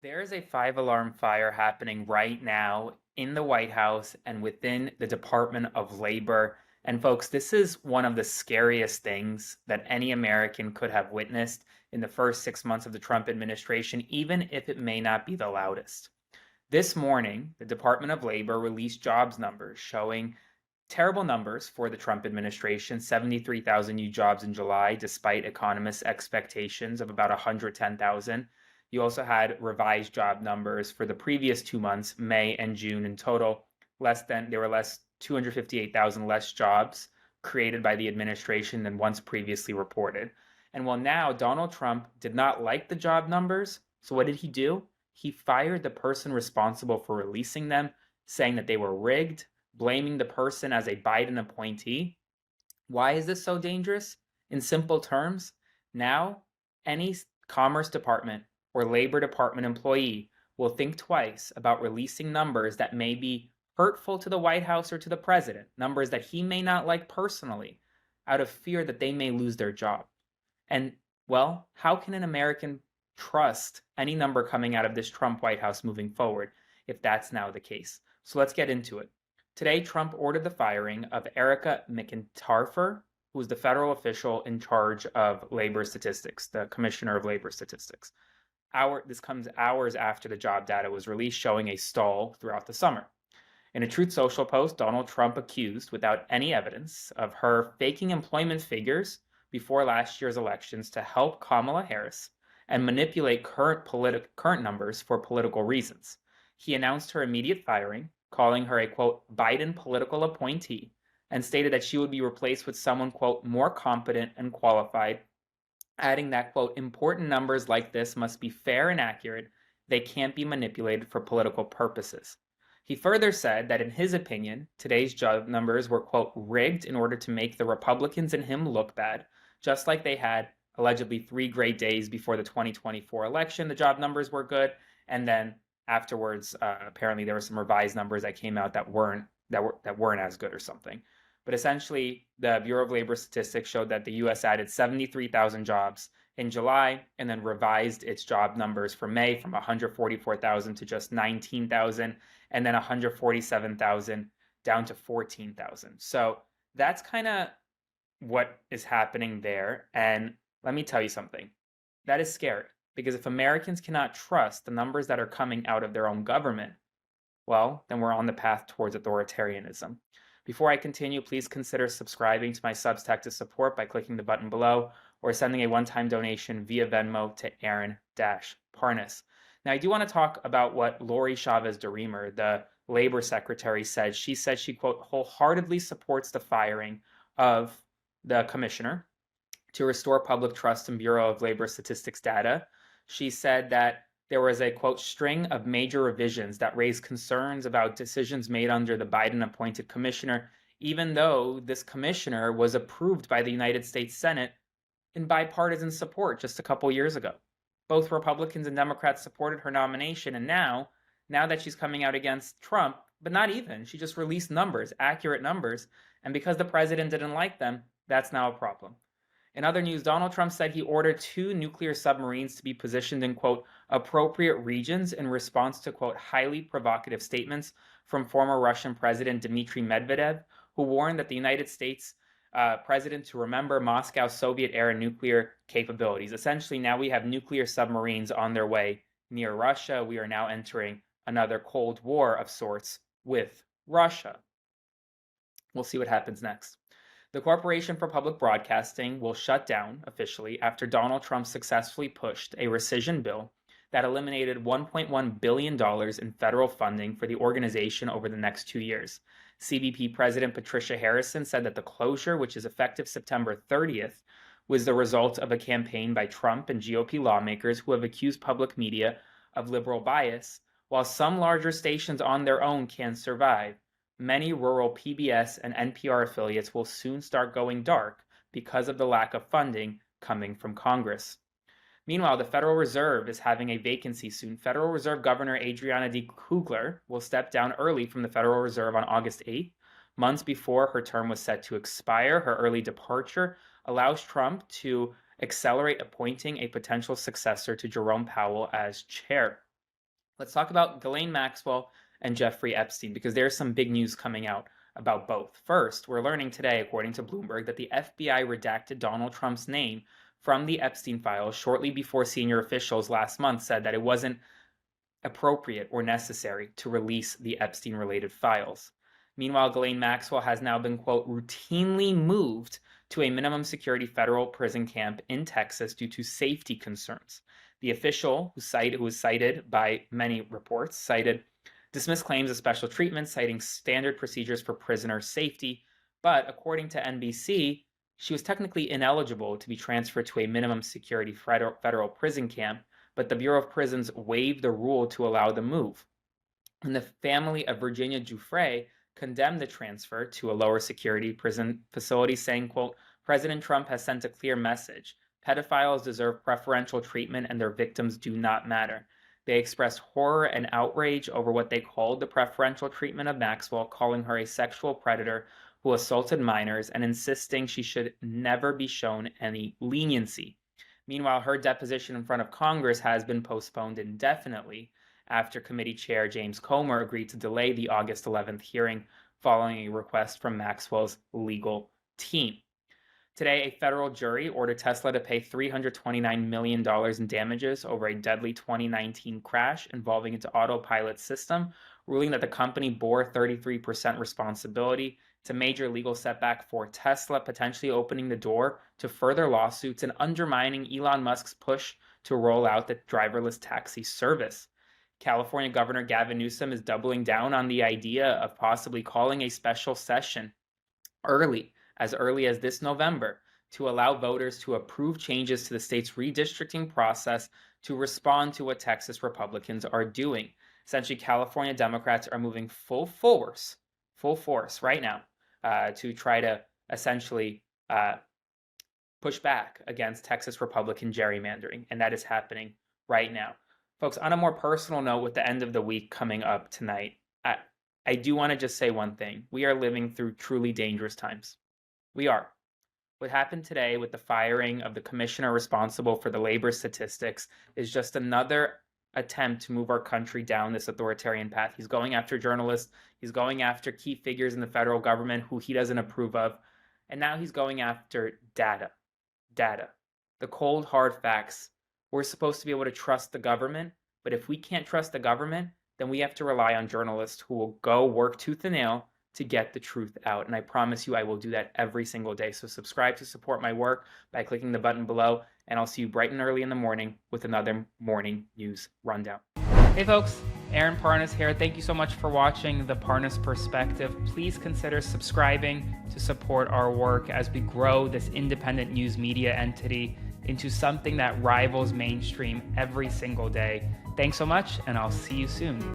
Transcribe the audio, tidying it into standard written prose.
There's a five-alarm fire happening right now in the White House and within the Department of Labor. And folks, this is one of the scariest things that any American could have witnessed in the first 6 months of the Trump administration, even if it may not be the loudest. This morning, the Department of Labor released jobs numbers showing terrible numbers for the Trump administration: 73,000 new jobs in July, despite economists' expectations of about 110,000. You also had revised job numbers for the previous 2 months, May and June. In total, there were less 258,000 less jobs created by the administration than once previously reported. And while now Donald Trump did not like the job numbers, so what did he do? He fired the person responsible for releasing them, saying that they were rigged, blaming the person as a Biden appointee. Why is this so dangerous? In simple terms, now any Commerce Department or Labor Department employee will think twice about releasing numbers that may be hurtful to the White House or to the president, numbers that he may not like personally, out of fear that they may lose their job. And, well, how can an American trust any number coming out of this Trump White House moving forward if that's now the case? So let's get into it. Today, Trump ordered the firing of Erica McIntarfer, who is the federal official in charge of labor statistics, the Commissioner of Labor Statistics. This comes hours after the job data was released, showing a stall throughout the summer. In a Truth Social post, Donald Trump accused, without any evidence, of her faking employment figures before last year's elections to help Kamala Harris and manipulate current numbers for political reasons. He announced her immediate firing, calling her a, quote, Biden political appointee, and stated that she would be replaced with someone, quote, more competent and qualified, adding that, quote, important numbers like this must be fair and accurate. They can't be manipulated for political purposes. He further said that in his opinion, today's job numbers were, quote, rigged in order to make the Republicans and him look bad, just like they had allegedly 3 great days before the 2024 election. The job numbers were good, and then afterwards, apparently there were some revised numbers that came out that weren't as good or something. But essentially, the Bureau of Labor Statistics showed that the U.S. added 73,000 jobs in July and then revised its job numbers for May from 144,000 to just 19,000, and then 147,000 down to 14,000. So that's kind of what is happening there. And let me tell you something. That is scary, because if Americans cannot trust the numbers that are coming out of their own government, well, then we're on the path towards authoritarianism. Before I continue, please consider subscribing to my Substack to support by clicking the button below or sending a one-time donation via Venmo to Aaron-Parnas. Now, I do want to talk about what Lori Chavez DeRemer, the labor secretary, said. She said she, quote, wholeheartedly supports the firing of the commissioner to restore public trust in Bureau of Labor Statistics data. She said that there was a, quote, string of major revisions that raised concerns about decisions made under the Biden-appointed commissioner, even though this commissioner was approved by the United States Senate in bipartisan support just a couple years ago. Both Republicans and Democrats supported her nomination, and now that she's coming out against Trump, but not even, she just released numbers, accurate numbers, and because the president didn't like them, that's now a problem. In other news, Donald Trump said he ordered 2 nuclear submarines to be positioned in, quote, appropriate regions in response to, quote, highly provocative statements from former Russian President Dmitry Medvedev, who warned that the United States president to remember Moscow's Soviet-era nuclear capabilities. Essentially, now we have nuclear submarines on their way near Russia. We are now entering another Cold War of sorts with Russia. We'll see what happens next. The Corporation for Public Broadcasting will shut down officially after Donald Trump successfully pushed a rescission bill that eliminated $1.1 billion in federal funding for the organization over the next 2 years. CBP President Patricia Harrison said that the closure, which is effective September 30th, was the result of a campaign by Trump and GOP lawmakers who have accused public media of liberal bias. While some larger stations on their own can survive, many rural PBS and NPR affiliates will soon start going dark because of the lack of funding coming from Congress. Meanwhile, the Federal Reserve is having a vacancy soon. Federal Reserve Governor Adriana D. Kugler will step down early from the Federal Reserve on August 8th, months before her term was set to expire. Her early departure allows Trump to accelerate appointing a potential successor to Jerome Powell as chair. Let's talk about Ghislaine Maxwell and Jeffrey Epstein, because there's some big news coming out about both. First, we're learning today, according to Bloomberg, that the FBI redacted Donald Trump's name from the Epstein files shortly before senior officials last month said that it wasn't appropriate or necessary to release the Epstein-related files. Meanwhile, Ghislaine Maxwell has now been, quote, routinely moved to a minimum security federal prison camp in Texas due to safety concerns. The official, who was cited by many reports, dismissed claims of special treatment, citing standard procedures for prisoner safety. But according to NBC, she was technically ineligible to be transferred to a minimum security federal prison camp, but the Bureau of Prisons waived the rule to allow the move. And the family of Virginia Giuffre condemned the transfer to a lower security prison facility, saying, quote, President Trump has sent a clear message. Pedophiles deserve preferential treatment and their victims do not matter. They expressed horror and outrage over what they called the preferential treatment of Maxwell, calling her a sexual predator who assaulted minors and insisting she should never be shown any leniency. Meanwhile, her deposition in front of Congress has been postponed indefinitely after committee chair James Comer agreed to delay the August 11th hearing following a request from Maxwell's legal team. Today, a federal jury ordered Tesla to pay $329 million in damages over a deadly 2019 crash involving its autopilot system, ruling that the company bore 33% responsibility. It's a major legal setback for Tesla, potentially opening the door to further lawsuits and undermining Elon Musk's push to roll out the driverless taxi service. California Governor Gavin Newsom is doubling down on the idea of possibly calling a special session as early as this November to allow voters to approve changes to the state's redistricting process to respond to what Texas Republicans are doing. Essentially, California Democrats are moving full force right now to try to essentially push back against Texas Republican gerrymandering, and that is happening right now. Folks, on a more personal note, with the end of the week coming up tonight, I do want to just say one thing. We are living through truly dangerous times. We are. What happened today with the firing of the commissioner responsible for the labor statistics is just another attempt to move our country down this authoritarian path. He's going after journalists. He's going after key figures in the federal government who he doesn't approve of. And now he's going after data. The cold, hard facts. We're supposed to be able to trust the government, but if we can't trust the government, then we have to rely on journalists who will go work tooth and nail to get the truth out. And I promise you I will do that every single day. So subscribe to support my work by clicking the button below, and I'll see you bright and early in the morning with another morning news rundown. Hey folks, Aaron Parnas here. Thank you so much for watching the Parnas Perspective. Please consider subscribing to support our work as we grow this independent news media entity into something that rivals mainstream every single day. Thanks so much, and I'll see you soon.